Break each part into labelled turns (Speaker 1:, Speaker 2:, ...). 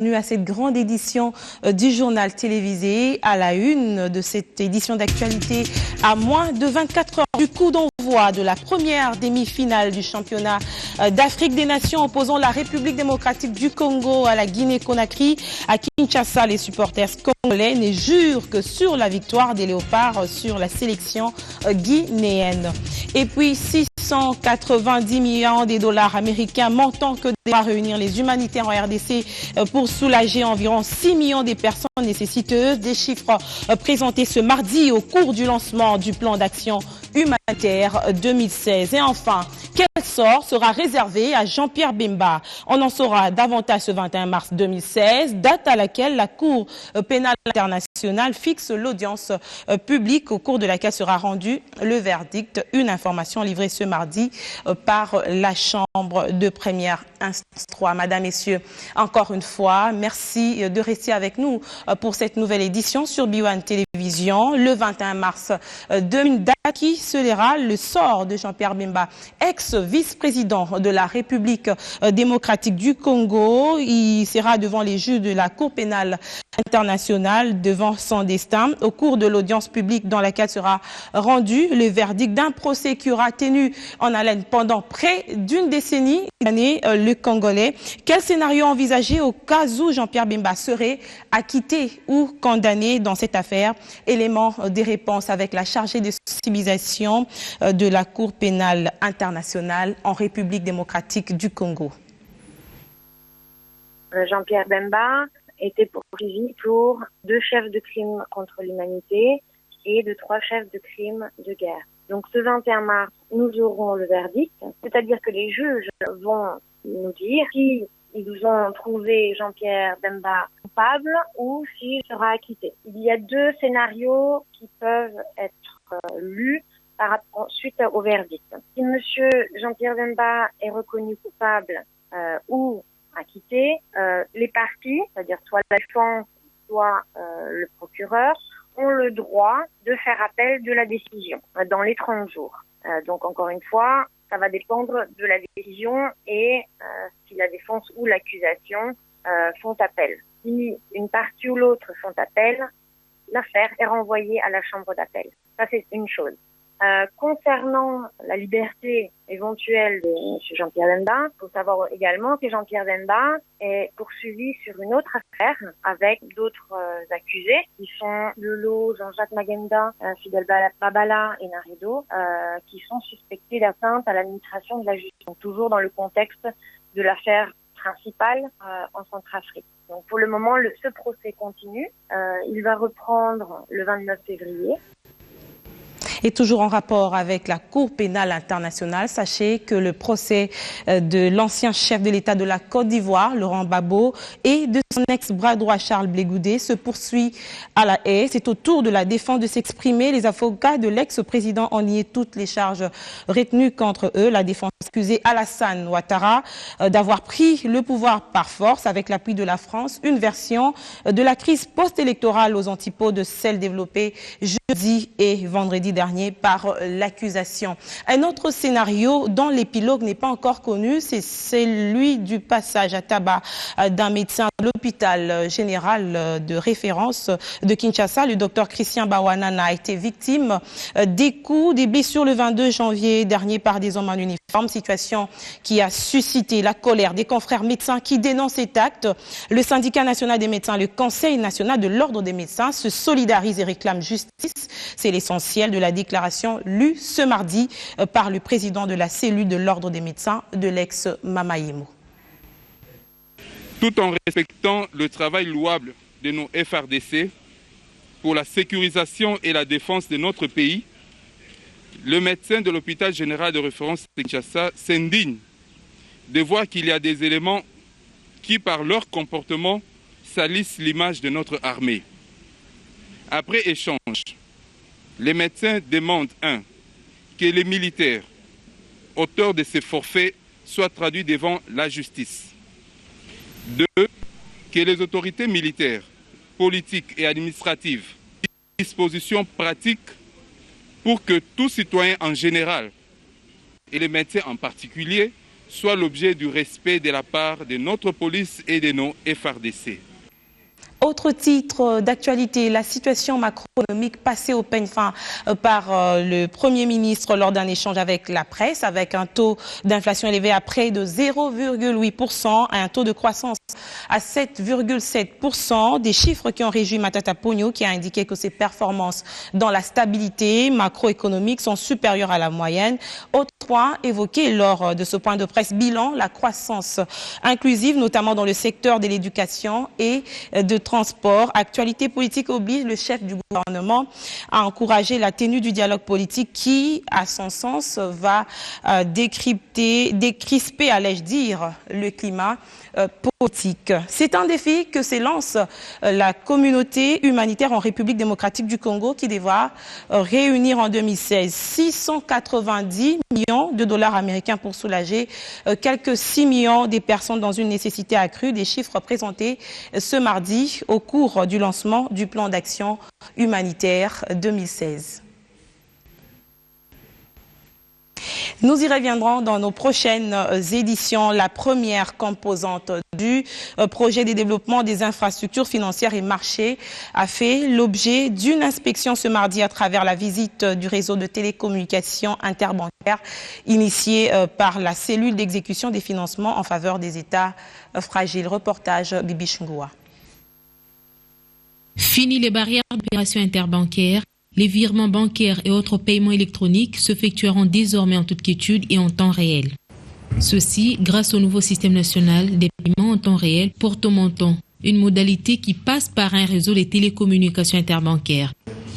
Speaker 1: À cette grande édition du journal télévisé, à la une de cette édition d'actualité, à moins de 24 heures du coup d'envoi de la première demi-finale du championnat d'Afrique des Nations opposant la République démocratique du Congo à la Guinée-Conakry. À Kinshasa, les supporters congolais ne jurent que sur la victoire des Léopards sur la sélection guinéenne. Et puis 690 millions de dollars américains, montant que devra réunir les humanitaires en RDC pour soulager environ 6 millions de personnes nécessiteuses. Des chiffres présentés ce mardi au cours du lancement du plan d'action humanitaire 2016. Et enfin, quel sort sera réservé à Jean-Pierre Bemba? On en saura davantage ce 21 mars 2016, date à laquelle la Cour pénale internationale fixe l'audience publique au cours de laquelle sera rendu le verdict. Une information livrée ce mardi par la Chambre de première instance 3. Madame, Messieurs, encore une fois, merci de rester avec nous pour cette nouvelle édition sur B1 Télévision. Le 21 mars 2000, date qui scellera le sort de Jean-Pierre Bemba, ex-vice-président de la République démocratique du Congo. Il sera devant les juges de la Cour pénale internationale devant son destin au cours de l'audience publique dans laquelle sera rendu le verdict d'un procès qui aura tenu en haleine pendant près d'une décennie le Congolais. Quel scénario envisager au cas où Jean-Pierre Bemba serait acquitté ou condamné dans cette affaire? Élément des réponses avec la chargée de sensibilisation de la Cour pénale internationale en République démocratique du Congo.
Speaker 2: Jean-Pierre Bemba était poursuivi pour 2 chefs de crime contre l'humanité et de 3 chefs de crime de guerre. Donc ce 21 mars, nous aurons le verdict, c'est-à-dire que les juges vont nous dire si ils ont trouvé Jean-Pierre Bemba coupable ou s'il sera acquitté. Il y a 2 scénarios qui peuvent être lus suite au verdict. Si monsieur Jean-Pierre Bemba est reconnu coupable ou acquitté, les parties, c'est-à-dire soit la défense, soit le procureur, ont le droit de faire appel de la décision dans les 30 jours. Donc encore une fois, ça va dépendre de la décision et si la défense ou l'accusation font appel. Si une partie ou l'autre font appel, l'affaire est renvoyée à la chambre d'appel. Ça, c'est une chose. Concernant la liberté éventuelle de M. Jean-Pierre Bemba, il faut savoir également que Jean-Pierre Bemba est poursuivi sur une autre affaire avec d'autres accusés qui sont Lolo, Jean-Jacques Magenda, Fidel Babala et Naredo, qui sont suspectés d'atteinte à l'administration de la justice. Donc, toujours dans le contexte de l'affaire principale en Centrafrique. Donc pour le moment, ce procès continue. Il va reprendre le 29 février.
Speaker 1: Et toujours en rapport avec la Cour pénale internationale, sachez que le procès de l'ancien chef de l'État de la Côte d'Ivoire, Laurent Gbagbo, et de son ex-bras droit Charles Blé Goudé se poursuit à La Haye. C'est au tour de la défense de s'exprimer. Les avocats de l'ex-président ont nié toutes les charges retenues contre eux. La défense accusée Alassane Ouattara d'avoir pris le pouvoir par force avec l'appui de la France. Une version de la crise post-électorale aux antipodes de celle développée jeudi et vendredi dernier par l'accusation. Un autre scénario dont l'épilogue n'est pas encore connu, c'est celui du passage à tabac d'un médecin de l'hôpital général de référence de Kinshasa. Le docteur Christian Bawanana a été victime des coups, des blessures le 22 janvier dernier par des hommes en uniforme. Situation qui a suscité la colère des confrères médecins qui dénoncent cet acte. Le syndicat national des médecins, le Conseil national de l'ordre des médecins se solidarise et réclame justice. C'est l'essentiel de la déclaration lue ce mardi par le président de la cellule de l'ordre des médecins de l'ex-Mamayimo.
Speaker 3: Tout en respectant le travail louable de nos FRDC pour la sécurisation et la défense de notre pays, le médecin de l'hôpital général de référence de Kinshasa s'indigne de voir qu'il y a des éléments qui, par leur comportement, salissent l'image de notre armée. Après échange, les médecins demandent 1. Que les militaires, auteurs de ces forfaits, soient traduits devant la justice. 2. Que les autorités militaires, politiques et administratives prennent des dispositions pratiques pour que tout citoyen en général, et les médecins en particulier, soit l'objet du respect de la part de notre police et de nos FARDC.
Speaker 1: Autre titre d'actualité, la situation macroéconomique passée au peigne fin par le Premier ministre lors d'un échange avec la presse, avec un taux d'inflation élevé à près de 0,8%, un taux de croissance à 7,7%, des chiffres qui ont réjoui Matata Ponyo, qui a indiqué que ses performances dans la stabilité macroéconomique sont supérieures à la moyenne. Autre point évoqué lors de ce point de presse bilan, la croissance inclusive, notamment dans le secteur de l'éducation et de transport. Actualité politique oblige le chef du gouvernement à encourager la tenue du dialogue politique qui, à son sens, va décrisper, allais-je dire, le climat politique. C'est un défi que s'élance la communauté humanitaire en République démocratique du Congo qui devra réunir en 2016 690 millions de dollars américains pour soulager quelques 6 millions des personnes dans une nécessité accrue, des chiffres présentés ce mardi au cours du lancement du plan d'action humanitaire 2016. Nous y reviendrons dans nos prochaines éditions. La première composante du projet de développement des infrastructures financières et marchés a fait l'objet d'une inspection ce mardi à travers la visite du réseau de télécommunications interbancaires initié par la cellule d'exécution des financements en faveur des États fragiles. Reportage Bibi Chungoua.
Speaker 4: Fini les barrières d'opérations interbancaires. Les virements bancaires et autres paiements électroniques s'effectueront désormais en toute quiétude et en temps réel. Ceci grâce au nouveau système national des paiements en temps réel porte-montant, une modalité qui passe par un réseau de télécommunications interbancaires.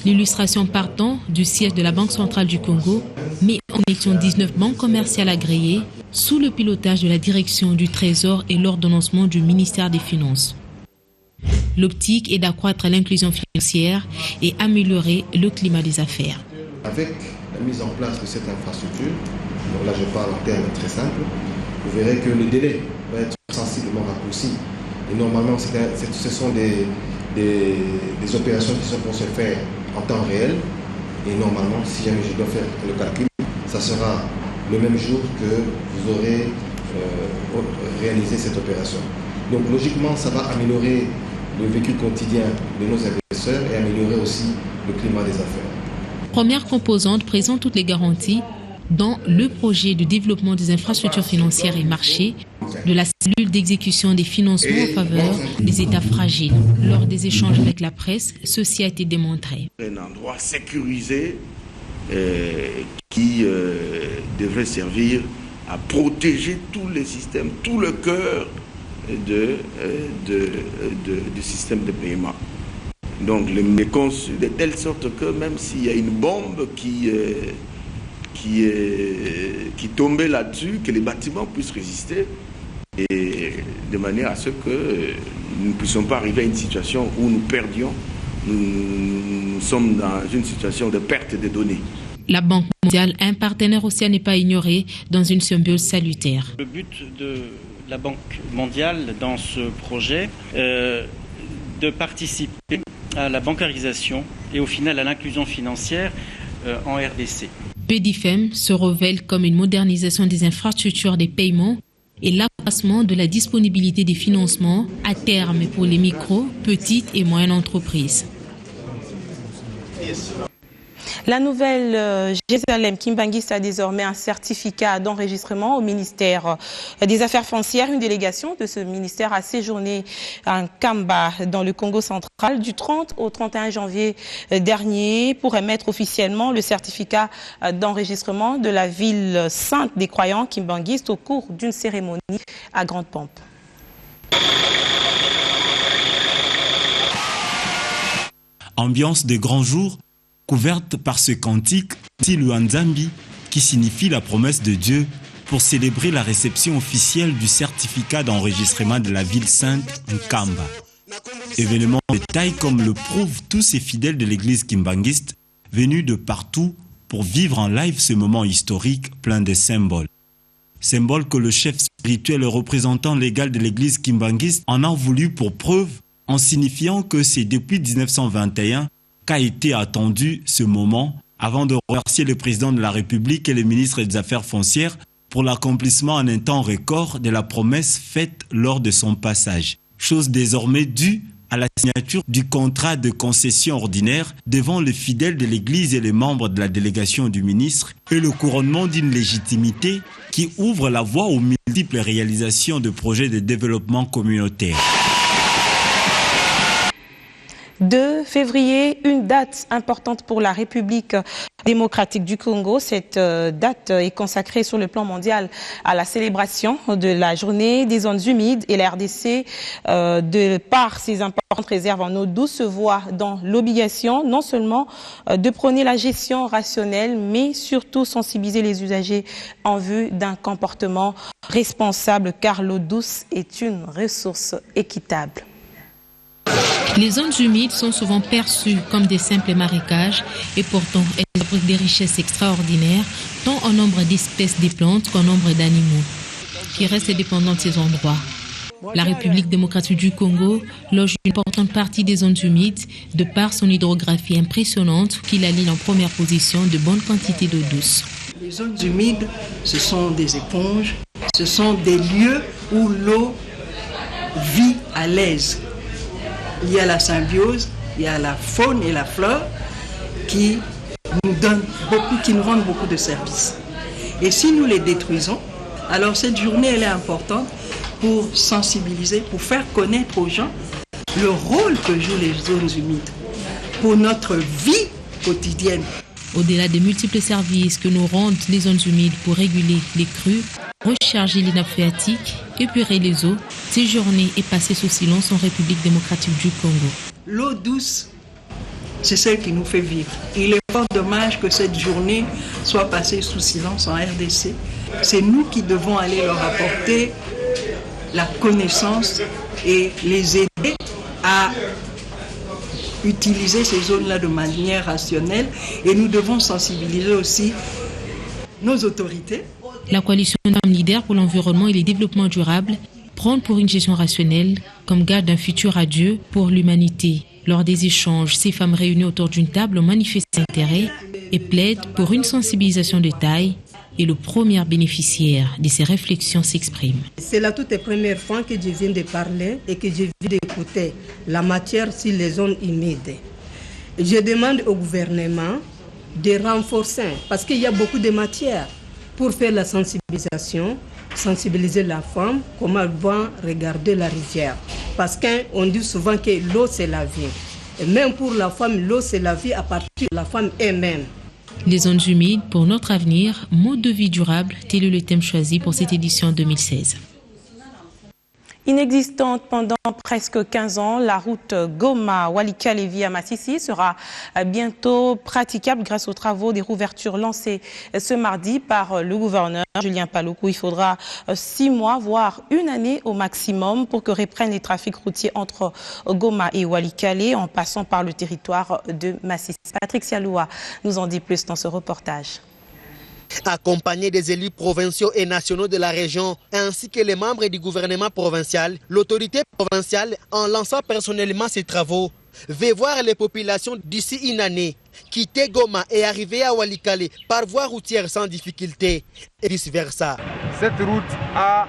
Speaker 4: L'illustration partant du siège de la Banque centrale du Congo met en connexion 19 banques commerciales agréées sous le pilotage de la direction du Trésor et l'ordonnancement du ministère des Finances. L'optique est d'accroître l'inclusion financière et améliorer le climat des affaires.
Speaker 5: Avec la mise en place de cette infrastructure, donc là je parle en termes très simples, vous verrez que le délai va être sensiblement raccourci. Et normalement, ce sont des opérations qui sont pour se faire en temps réel. Et normalement, si jamais je dois faire le calcul, ça sera le même jour que vous aurez réalisé cette opération. Donc logiquement, ça va améliorer le vécu quotidien de nos investisseurs et améliorer aussi le climat des affaires.
Speaker 4: Première composante présente toutes les garanties dans le projet de développement des infrastructures financières et marchés de la cellule d'exécution des financements en faveur des États fragiles. Lors des échanges avec la presse, ceci a été démontré.
Speaker 6: Un endroit sécurisé qui devrait servir à protéger tous les systèmes, tout le cœur du système de paiement. Donc les conçu de telle sorte que même s'il y a une bombe qui tombait là-dessus, que les bâtiments puissent résister et de manière à ce que nous ne puissions pas arriver à une situation où nous perdions, nous sommes dans une situation de perte de données.
Speaker 4: La Banque mondiale, un partenaire aussi à ne pas ignorer dans une symbiose salutaire.
Speaker 7: Le but de la Banque mondiale dans ce projet, de participer à la bancarisation et au final à l'inclusion financière en RDC. PDIFEM
Speaker 4: se révèle comme une modernisation des infrastructures des paiements et l'accroissement de la disponibilité des financements à terme pour les micro, petites et moyennes entreprises.
Speaker 1: La nouvelle Jérusalem Kimbangiste a désormais un certificat d'enregistrement au ministère des Affaires foncières. Une délégation de ce ministère a séjourné à Kamba dans le Congo central du 30 au 31 janvier dernier pour émettre officiellement le certificat d'enregistrement de la ville sainte des croyants Kimbangiste au cours d'une cérémonie à grande pompe.
Speaker 8: Ambiance des grands jours couverte par ce cantique Tiluanzambi qui signifie la promesse de Dieu pour célébrer la réception officielle du certificat d'enregistrement de la ville sainte Nkamba. Événement de taille comme le prouvent tous ces fidèles de l'église kimbangiste venus de partout pour vivre en live ce moment historique plein de symboles. Symboles que le chef spirituel et représentant légal de l'église kimbangiste en a voulu pour preuve en signifiant que c'est depuis 1921 qu'a été attendu ce moment avant de remercier le président de la République et le ministre des Affaires foncières pour l'accomplissement en un temps record de la promesse faite lors de son passage. Chose désormais due à la signature du contrat de concession ordinaire devant les fidèles de l'Église et les membres de la délégation du ministre et le couronnement d'une légitimité qui ouvre la voie aux multiples réalisations de projets de développement communautaire.
Speaker 1: 2 février, une date importante pour la République démocratique du Congo. Cette date est consacrée sur le plan mondial à la célébration de la journée des zones humides et la RDC, de par ses importantes réserves en eau douce, se voit dans l'obligation non seulement de prôner la gestion rationnelle, mais surtout sensibiliser les usagers en vue d'un comportement responsable, car l'eau douce est une ressource équitable.
Speaker 4: Les zones humides sont souvent perçues comme des simples marécages et pourtant elles abritent des richesses extraordinaires, tant en nombre d'espèces des plantes qu'en nombre d'animaux, qui restent dépendants de ces endroits. La République démocratique du Congo loge une importante partie des zones humides de par son hydrographie impressionnante qui la lie en première position de bonnes quantités d'eau douce.
Speaker 9: Les zones humides, ce sont des éponges, ce sont des lieux où l'eau vit à l'aise. Il y a la symbiose, il y a la faune et la flore qui nous donnent beaucoup, qui nous rendent beaucoup de services. Et si nous les détruisons, alors cette journée elle est importante pour sensibiliser, pour faire connaître aux gens le rôle que jouent les zones humides pour notre vie quotidienne.
Speaker 4: Au-delà des multiples services que nous rendent les zones humides pour réguler les crues, recharger les nappes phréatiques, épurer les eaux, ces journées est passée sous silence en République démocratique du Congo.
Speaker 9: L'eau douce, c'est celle qui nous fait vivre. Il est fort dommage que cette journée soit passée sous silence en RDC. C'est nous qui devons aller leur apporter la connaissance et les aider à utiliser ces zones-là de manière rationnelle. Et nous devons sensibiliser aussi nos autorités.
Speaker 4: La coalition de femmes leaders pour l'environnement et le développement durable prône pour une gestion rationnelle comme garde d'un futur radieux pour l'humanité. Lors des échanges, ces femmes réunies autour d'une table ont manifesté intérêt et plaident pour une sensibilisation de taille, et le premier bénéficiaire de ces réflexions s'exprime.
Speaker 10: C'est la toute première fois que je viens de parler et que je viens d'écouter la matière sur les zones humides. Je demande au gouvernement de renforcer, parce qu'il y a beaucoup de matière, pour faire la sensibilisation, sensibiliser la femme, comment elle va regarder la rivière. Parce qu'on dit souvent que l'eau c'est la vie. Et même pour la femme, l'eau c'est la vie à partir de la femme elle-même.
Speaker 4: Les zones humides pour notre avenir, mode de vie durable, tel est le thème choisi pour cette édition 2016.
Speaker 1: Inexistante pendant presque 15 ans, la route Goma-Walikale via Massissi sera bientôt praticable grâce aux travaux des rouvertures lancés ce mardi par le gouverneur Julien Paluku. Il faudra 6 mois, voire une année au maximum pour que reprennent les trafics routiers entre Goma et Walikale en passant par le territoire de Massissi. Patrick Sialoua nous en dit plus dans ce reportage.
Speaker 11: Accompagné des élus provinciaux et nationaux de la région, ainsi que les membres du gouvernement provincial, l'autorité provinciale, en lançant personnellement ses travaux, veut voir les populations d'ici une année quitter Goma et arriver à Walikale par voie routière sans difficulté et vice-versa.
Speaker 12: Cette route a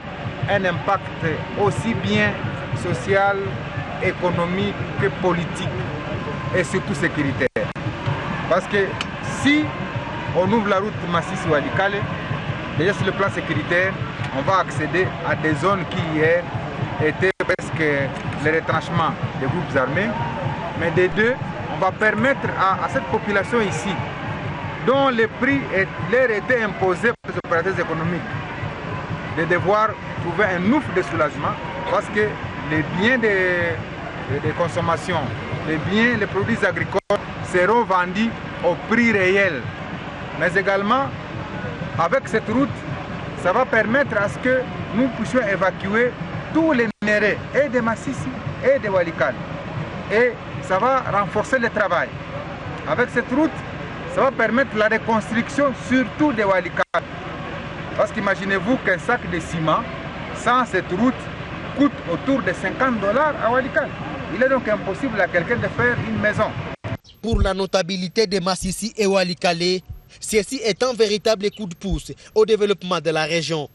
Speaker 12: un impact aussi bien social, économique que politique et surtout sécuritaire. Parce que si on ouvre la route Massissi-Walikale, déjà sur le plan sécuritaire, on va accéder à des zones qui hier étaient presque les retranchements des groupes armés. Mais des deux, on va permettre à cette population ici, dont les prix leur étaient imposés par les opérateurs économiques, de devoir trouver un ouf de soulagement parce que les biens de consommation, les produits agricoles seront vendus au prix réel. Mais également, avec cette route, ça va permettre à ce que nous puissions évacuer tous les minéraux, et de Massissi et de Walikale. Et ça va renforcer le travail. Avec cette route, ça va permettre la reconstruction surtout de Walikale. Parce qu'imaginez-vous qu'un sac de ciment, sans cette route, coûte autour de $50 à Walikale. Il est donc impossible à quelqu'un de faire une maison.
Speaker 11: Pour la notabilité de Massissi et Walikale, Ceci est un véritable coup de pouce au développement de la région.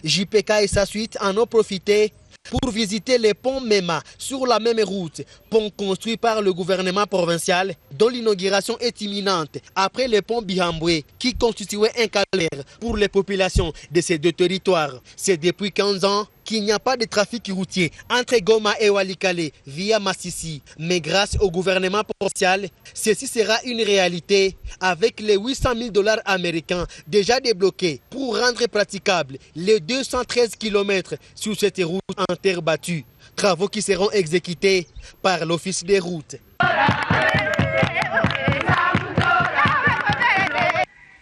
Speaker 11: JPK et sa suite en ont profité pour visiter les ponts Mema sur la même route, pont construit par le gouvernement provincial dont l'inauguration est imminente après le pont Bihambwe qui constituait un calvaire pour les populations de ces deux territoires. C'est depuis 15 ans qu'il n'y a pas de trafic routier entre Goma et Walikale via Massissi. Mais grâce au gouvernement provincial, ceci sera une réalité avec les 800 000 $ américains déjà débloqués pour rendre praticable les 213 km sur cette route en terre battue. Travaux qui seront exécutés par l'Office des routes.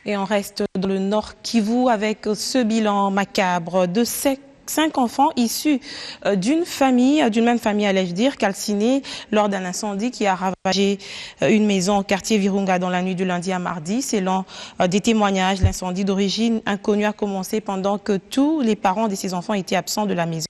Speaker 1: Et on reste dans le Nord Kivu avec ce bilan macabre de 5 enfants issus d'une même famille, allais-je dire, calcinés lors d'un incendie qui a ravagé une maison au quartier Virunga dans la nuit du lundi à mardi. Selon des témoignages, l'incendie d'origine inconnue a commencé pendant que tous les parents de ces enfants étaient absents de la maison.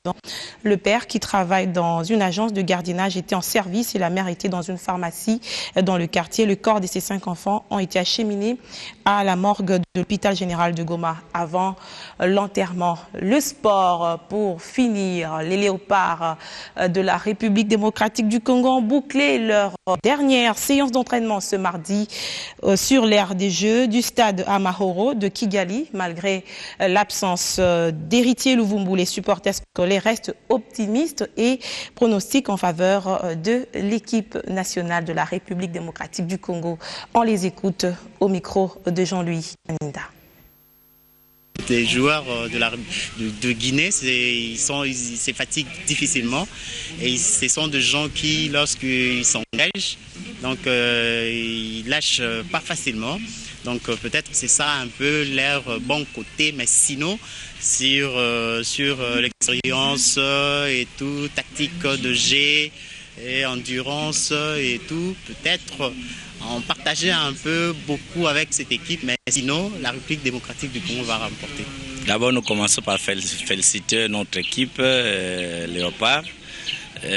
Speaker 1: Le père, qui travaille dans une agence de gardiennage, était en service et la mère était dans une pharmacie dans le quartier. Le corps de ces 5 enfants ont été acheminés à la morgue de l'hôpital général de Goma avant l'enterrement. Le sport. Pour finir, les léopards de la République démocratique du Congo ont bouclé leur dernière séance d'entraînement ce mardi sur l'aire des Jeux du stade Amahoro de Kigali. Malgré l'absence d'Héritier Luvumbu, les supporters scolaires restent optimistes et pronostiquent en faveur de l'équipe nationale de la République démocratique du Congo. On les écoute au micro de Jean-Louis Aninda.
Speaker 13: Les joueurs de Guinée, ils se fatiguent difficilement et ce sont des gens qui, lorsqu'ils s'engagent, donc ils lâchent pas facilement. Donc peut-être c'est ça un peu leur bon côté, mais sinon sur l'expérience et tout, tactique de jeu et endurance et tout, peut-être on partageait un peu beaucoup avec cette équipe, mais sinon, la République démocratique du Congo va remporter.
Speaker 14: D'abord, nous commençons par féliciter notre équipe, Léopard.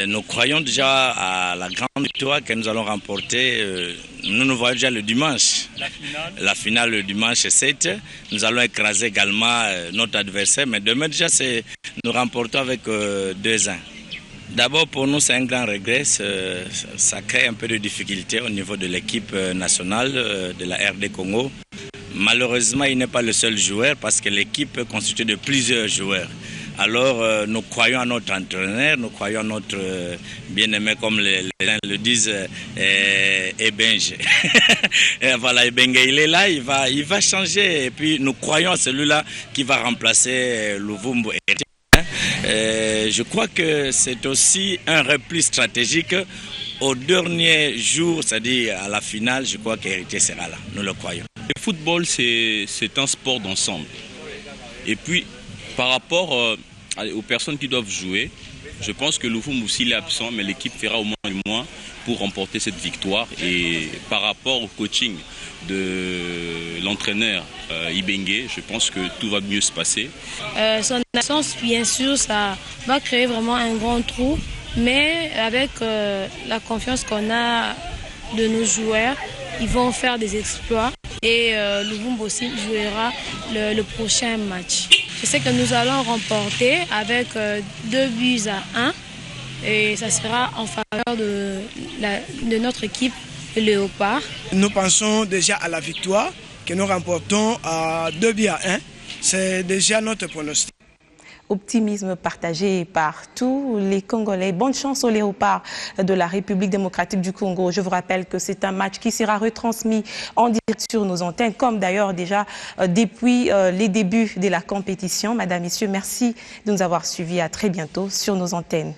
Speaker 14: Nous croyons déjà à la grande victoire que nous allons remporter. Nous voyons déjà le dimanche. La finale le dimanche 7. Nous allons écraser également notre adversaire, mais demain déjà, nous remportons avec 2-1. D'abord, pour nous, c'est un grand regret. Ça crée un peu de difficulté au niveau de l'équipe nationale de la RD Congo. Malheureusement, il n'est pas le seul joueur parce que l'équipe est constituée de plusieurs joueurs. Alors, nous croyons à notre entraîneur, nous croyons à notre bien-aimé, comme les gens le disent, Ebenge. Voilà, Ebenge, il est là, il va changer. Et puis, nous croyons à celui-là qui va remplacer Luvumbu. Je crois que c'est aussi un repli stratégique au dernier jour, c'est-à-dire à la finale. Je crois qu'Héritier sera là, nous le croyons.
Speaker 15: Le football, c'est un sport d'ensemble. Et puis, par rapport aux personnes qui doivent jouer, je pense que Luvumbu s'il est absent, mais l'équipe fera au moins pour remporter cette victoire. Et par rapport au coaching de l'entraîneur Ibenge, je pense que tout va mieux se passer.
Speaker 16: Son absence, bien sûr, ça va créer vraiment un grand trou, mais avec la confiance qu'on a de nos joueurs, ils vont faire des exploits et Luvumbu aussi jouera le prochain match. Je sais que nous allons remporter avec 2-1 et ça sera en faveur de notre équipe Léopard.
Speaker 17: Nous pensons déjà à la victoire que nous remportons à 2-1. C'est déjà notre pronostic.
Speaker 1: Optimisme partagé par tous les Congolais. Bonne chance aux Léopards de la République démocratique du Congo. Je vous rappelle que c'est un match qui sera retransmis en direct sur nos antennes, comme d'ailleurs déjà depuis les débuts de la compétition. Madame, Messieurs, merci de nous avoir suivis. À très bientôt sur nos antennes.